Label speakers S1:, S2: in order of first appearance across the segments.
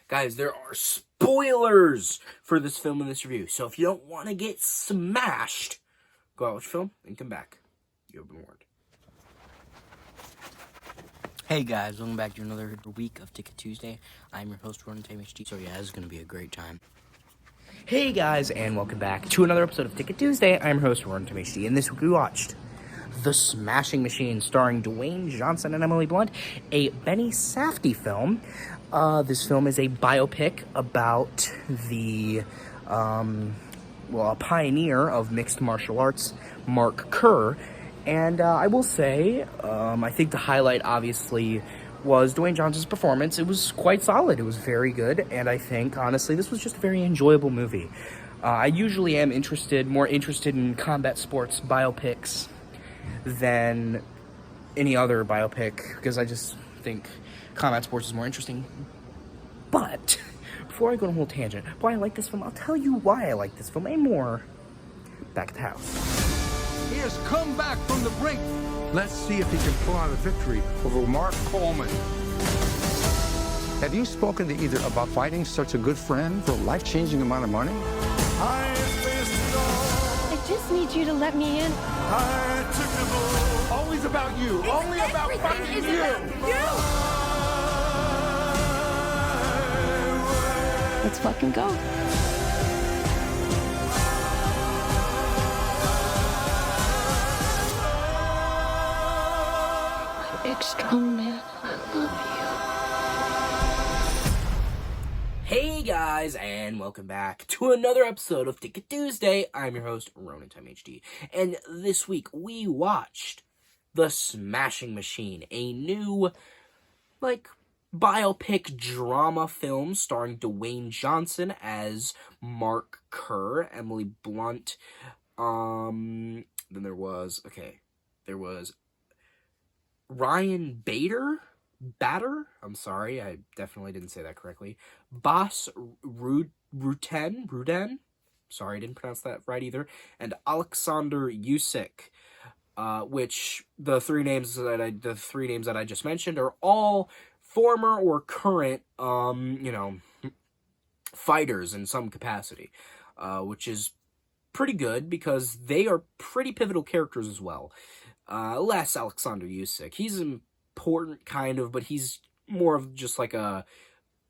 S1: Guys, there are spoilers for this film and this review. So if you don't want to get smashed, go out with film and come back. You've been warned. Hey guys, welcome back to another week of Ticket Tuesday. I'm your host, Ron HD. So yeah, this is going to be a great time. Hey guys, and welcome back to another episode of Ticket Tuesday. I'm your host, Ron HD, and this week we watched The Smashing Machine, starring Dwayne Johnson and Emily Blunt, a Benny Safdie film. This film is a biopic about the, a pioneer of mixed martial arts, Mark Kerr. And I will say, I think the highlight, obviously, was Dwayne Johnson's performance. It was quite solid. It was very good. And I think, honestly, this was just a very enjoyable movie. I usually am more interested in combat sports biopics than any other biopic, because I just think combat sports is more interesting. But before I go on a whole tangent, why I like this film, I'll tell you why I like this film and more back at the house.
S2: He has come back from the brink. Let's see if he can pull out a victory over Mark Coleman. Have you spoken to either about fighting such a good friend for a life-changing amount of money?
S3: I just need you to let me in.
S2: Always about you. Only about fighting you.
S3: Let's fucking go. Big strong man, I love you.
S1: Hey guys, and welcome back to another episode of Ticket Tuesday. I'm your host, Ronan Time HD, and this week we watched The Smashing Machine, a new, biopic drama film starring Dwayne Johnson as Mark Kerr, Emily Blunt. Then there was Ryan Bader? I'm sorry, I definitely didn't say that correctly. Bas Rutten? Sorry, I didn't pronounce that right either. And Alexander Yusik, which the three names that I just mentioned are all former or current, fighters in some capacity, which is pretty good because they are pretty pivotal characters as well. Less Alexander Yusik. He's important, kind of, but he's more of just like a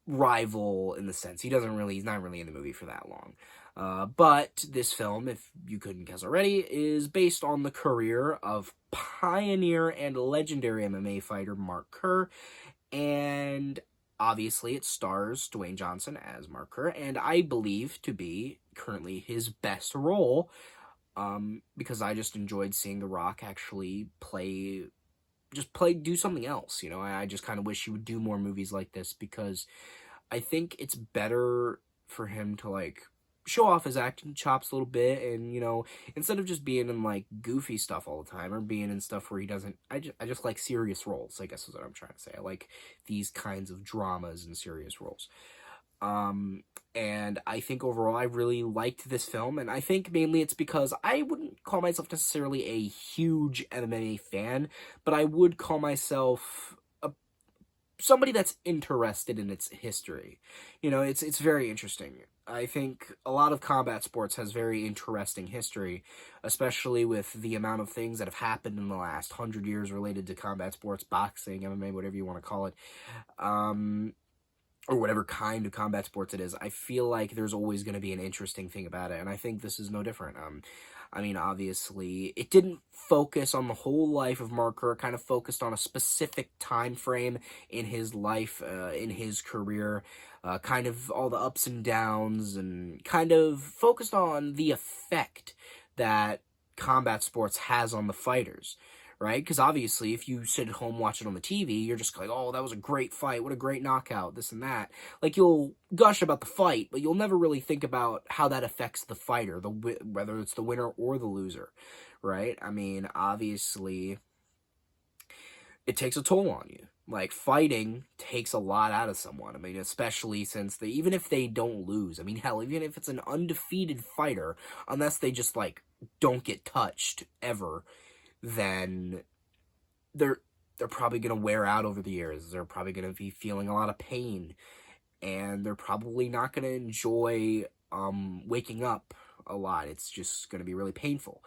S1: rival in the sense. He's not really in the movie for that long. But this film, if you couldn't guess already, is based on the career of pioneer and legendary MMA fighter Mark Kerr, and obviously it stars Dwayne Johnson as Mark Kerr, and I believe to be currently his best role, because I just enjoyed seeing The Rock actually do something else, I just kind of wish he would do more movies like this, because I think it's better for him to, show off his acting chops a little bit, and, instead of just being in, goofy stuff all the time, or being in stuff where he doesn't, I just like serious roles, I guess is what I'm trying to say. I like these kinds of dramas and serious roles. And I think overall I really liked this film, and I think mainly it's because I wouldn't call myself necessarily a huge MMA fan, but I would call myself somebody that's interested in its history. It's very interesting. I think a lot of combat sports has very interesting history, especially with the amount of things that have happened in the last 100 years related to combat sports, boxing, MMA, whatever you want to call it. Or whatever kind of combat sports it is, I feel like there's always going to be an interesting thing about it, and I think this is no different. Obviously, it didn't focus on the whole life of Mark Kerr, kind of focused on a specific time frame in his life, in his career, kind of all the ups and downs, and kind of focused on the effect that combat sports has on the fighters. Right? Because obviously, if you sit at home watching on the TV, you're just like, oh, that was a great fight, what a great knockout, this and that. You'll gush about the fight, but you'll never really think about how that affects the fighter, whether it's the winner or the loser, right? Obviously, it takes a toll on you. Fighting takes a lot out of someone. Especially since even if they don't lose, hell, even if it's an undefeated fighter, unless they just, don't get touched ever, then they're probably going to wear out over the years. They're probably going to be feeling a lot of pain. and they're probably not going to enjoy waking up a lot. It's just going to be really painful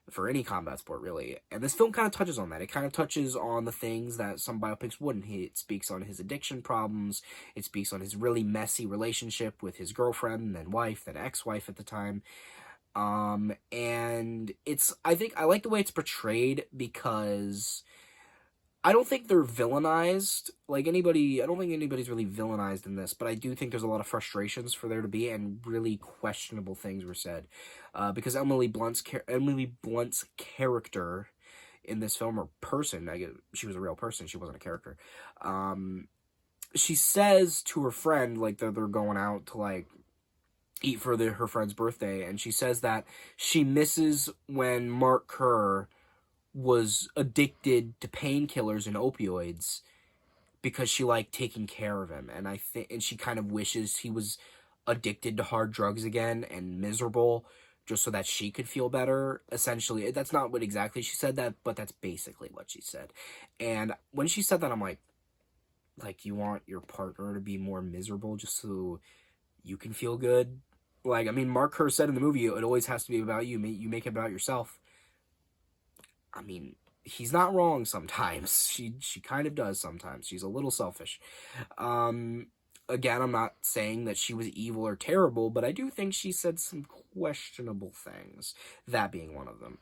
S1: for any combat sport, really. And this film kind of touches on that. It kind of touches on the things that some biopics wouldn't. It speaks on his addiction problems. It speaks on his really messy relationship with his girlfriend and then wife, then ex-wife at the time. And I think I like the way it's portrayed because I don't think they're villainized. I don't think anybody's really villainized in this, but I do think there's a lot of frustrations for there to be, and really questionable things were said. Because Emily Blunt's character in this film, or person, she was a real person, she wasn't a character. She says to her friend, they're going out to, eat for her friend's birthday, and she says that she misses when Mark Kerr was addicted to painkillers and opioids because she liked taking care of him, and she kind of wishes he was addicted to hard drugs again and miserable just so that she could feel better. Essentially, that's not what exactly she said that, but that's basically what she said. And when she said that, I'm like, you want your partner to be more miserable just so you can feel good? Mark Kerr said in the movie, it always has to be about you. You make it about yourself. He's not wrong sometimes. She kind of does sometimes. She's a little selfish. Again, I'm not saying that she was evil or terrible, but I do think she said some questionable things, that being one of them.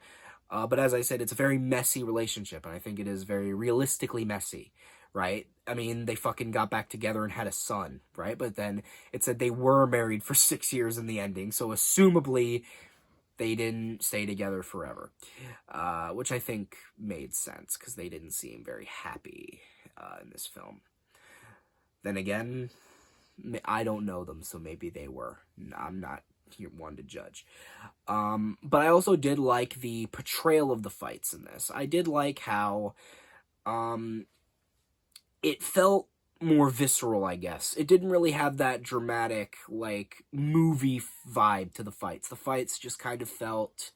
S1: But as I said, it's a very messy relationship, and I think it is very realistically messy, right? They fucking got back together and had a son, right? But then it said they were married for 6 years in the ending, so assumably they didn't stay together forever, which I think made sense, because they didn't seem very happy in this film. Then again, I don't know them, so maybe they were. I'm not one to judge. But I also did like the portrayal of the fights in this. I did like how it felt more visceral, I guess. It didn't really have that dramatic, movie vibe to the fights. The fights just kind of felt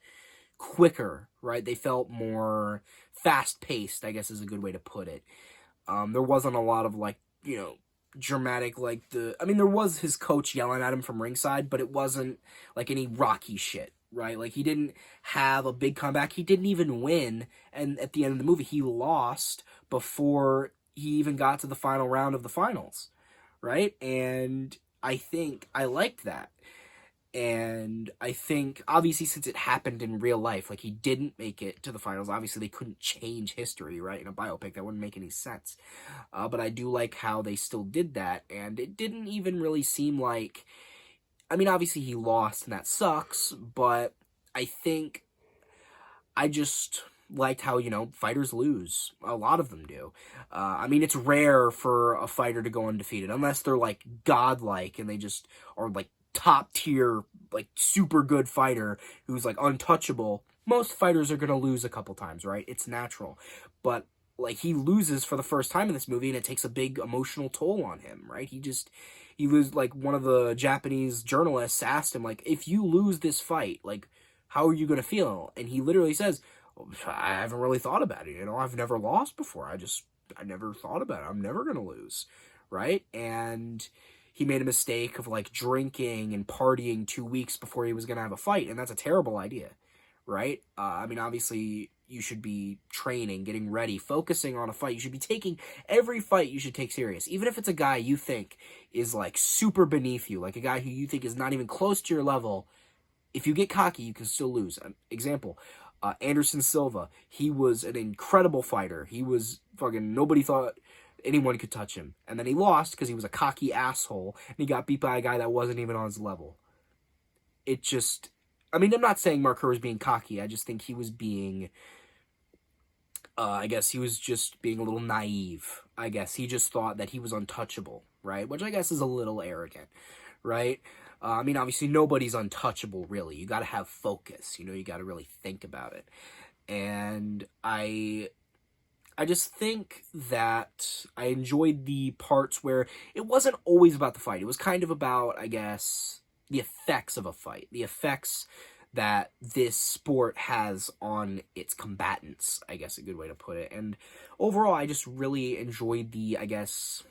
S1: quicker, right? They felt more fast-paced, I guess is a good way to put it. There wasn't a lot of, dramatic, there was his coach yelling at him from ringside, but it wasn't, any Rocky shit, right? He didn't have a big comeback. He didn't even win, and at the end of the movie, he lost before he even got to the final round of the finals, right? And I think I liked that. And I think, obviously, since it happened in real life, he didn't make it to the finals. Obviously, they couldn't change history, right? In a biopic, that wouldn't make any sense. But I do like how they still did that, and it didn't even really seem like... obviously, he lost, and that sucks, but I think I just liked how, fighters lose. A lot of them do. It's rare for a fighter to go undefeated, unless they're, godlike, and they just are, top tier, super good fighter who's, untouchable. Most fighters are gonna lose a couple times, right? It's natural. But, he loses for the first time in this movie, and it takes a big emotional toll on him, right? He loses, one of the Japanese journalists asked him, if you lose this fight, how are you gonna feel? And he literally says, I haven't really thought about it, I've never lost before. I never thought about it. I'm never gonna lose, right? And he made a mistake of, drinking and partying 2 weeks before he was gonna have a fight, and that's a terrible idea, right? Obviously, you should be training, getting ready, focusing on a fight. You should be taking every fight you should take serious, even if it's a guy you think is, super beneath you, a guy who you think is not even close to your level. If you get cocky, you can still lose. Example, Anderson Silva. He was an incredible fighter. He was nobody thought anyone could touch him. And then he lost because he was a cocky asshole, and he got beat by a guy that wasn't even on his level. It just... I'm not saying Mark Kerr was being cocky. I just think he was being... I guess he was just being a little naive. I guess he just thought that he was untouchable, right? Which I guess is a little arrogant, right? Obviously, nobody's untouchable, really. You gotta have focus, you gotta really think about it. And I just think that I enjoyed the parts where it wasn't always about the fight. It was kind of about, I guess, the effects of a fight. The effects that this sport has on its combatants, I guess a good way to put it. And overall, I just really enjoyed the, I guess,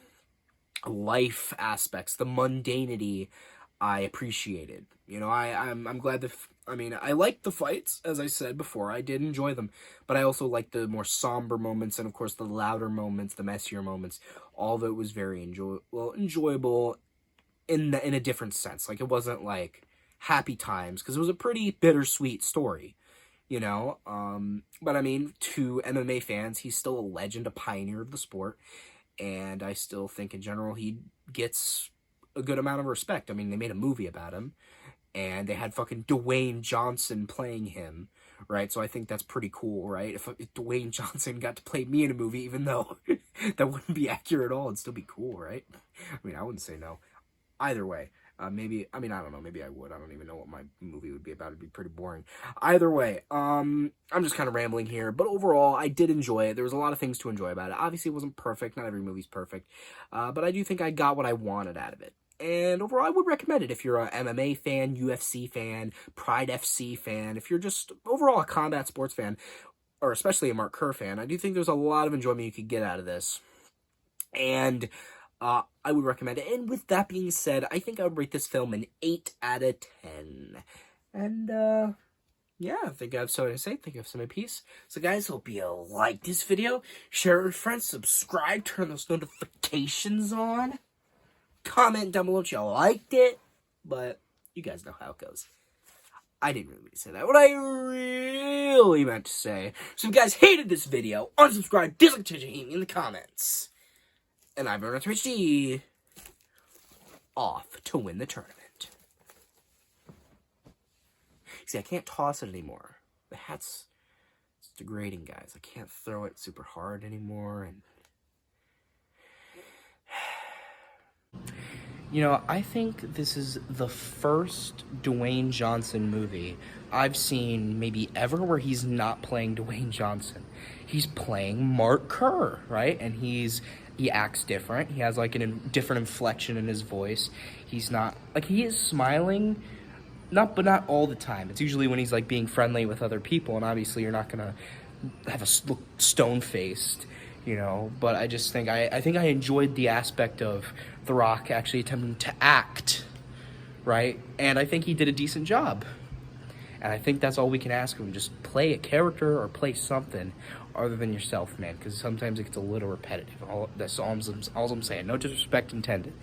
S1: life aspects, the mundanity, I appreciated. You know, I'm glad that. I mean, I liked the fights, as I said before. I did enjoy them, but I also liked the more somber moments, and of course the louder moments, the messier moments. All of it was very enjoyable in a different sense. Like, it wasn't like happy times, because it was a pretty bittersweet story. You know, but I mean, to MMA fans, he's still a legend, a pioneer of the sport, and I still think in general he gets a good amount of respect. I mean, they made a movie about him, and they had fucking Dwayne Johnson playing him, right? So I think that's pretty cool, right? If Dwayne Johnson got to play me in a movie, even though that wouldn't be accurate at all, it'd still be cool, right? I mean, I wouldn't say no. Either way. Maybe, I mean, I don't know, maybe I would. I don't even know what my movie would be about. It'd be pretty boring. Either way, I'm just kind of rambling here, but overall, I did enjoy it. There was a lot of things to enjoy about it. Obviously, it wasn't perfect. Not every movie's perfect. But I do think I got what I wanted out of it. And overall, I would recommend it if you're a MMA fan, UFC fan, Pride FC fan, if you're just overall a combat sports fan, or especially a Mark Kerr fan. I do think there's a lot of enjoyment you could get out of this. And I would recommend it. And with that being said, I think I would rate this film an 8 out of 10. And, yeah, I think I have something to say. I think I have some peace. So, guys, hope you like this video. Share it with friends. Subscribe. Turn those notifications on. Comment down below if you liked it. But you guys know how it goes. I didn't really say that. What I really meant to say. So, if you guys hated this video, unsubscribe, dislike, hate me in the comments. And I'm Aaron HD, off to win the tournament. See, I can't toss it anymore. The hat's degrading, guys. I can't throw it super hard anymore. And you know, I think this is the first Dwayne Johnson movie I've seen maybe ever where he's not playing Dwayne Johnson. He's playing Mark Kerr, right? And he acts different. He has like a different inflection in his voice. He's not, like, he is smiling, but not all the time. It's usually when he's like being friendly with other people, and obviously you're not gonna have a look stone-faced, you know. But I just think I think I enjoyed the aspect of The Rock actually attempting to act, right? And I think he did a decent job. And I think that's all we can ask him. Just play a character or play something other than yourself, man. Because sometimes it gets a little repetitive. That's all I'm saying. No disrespect intended.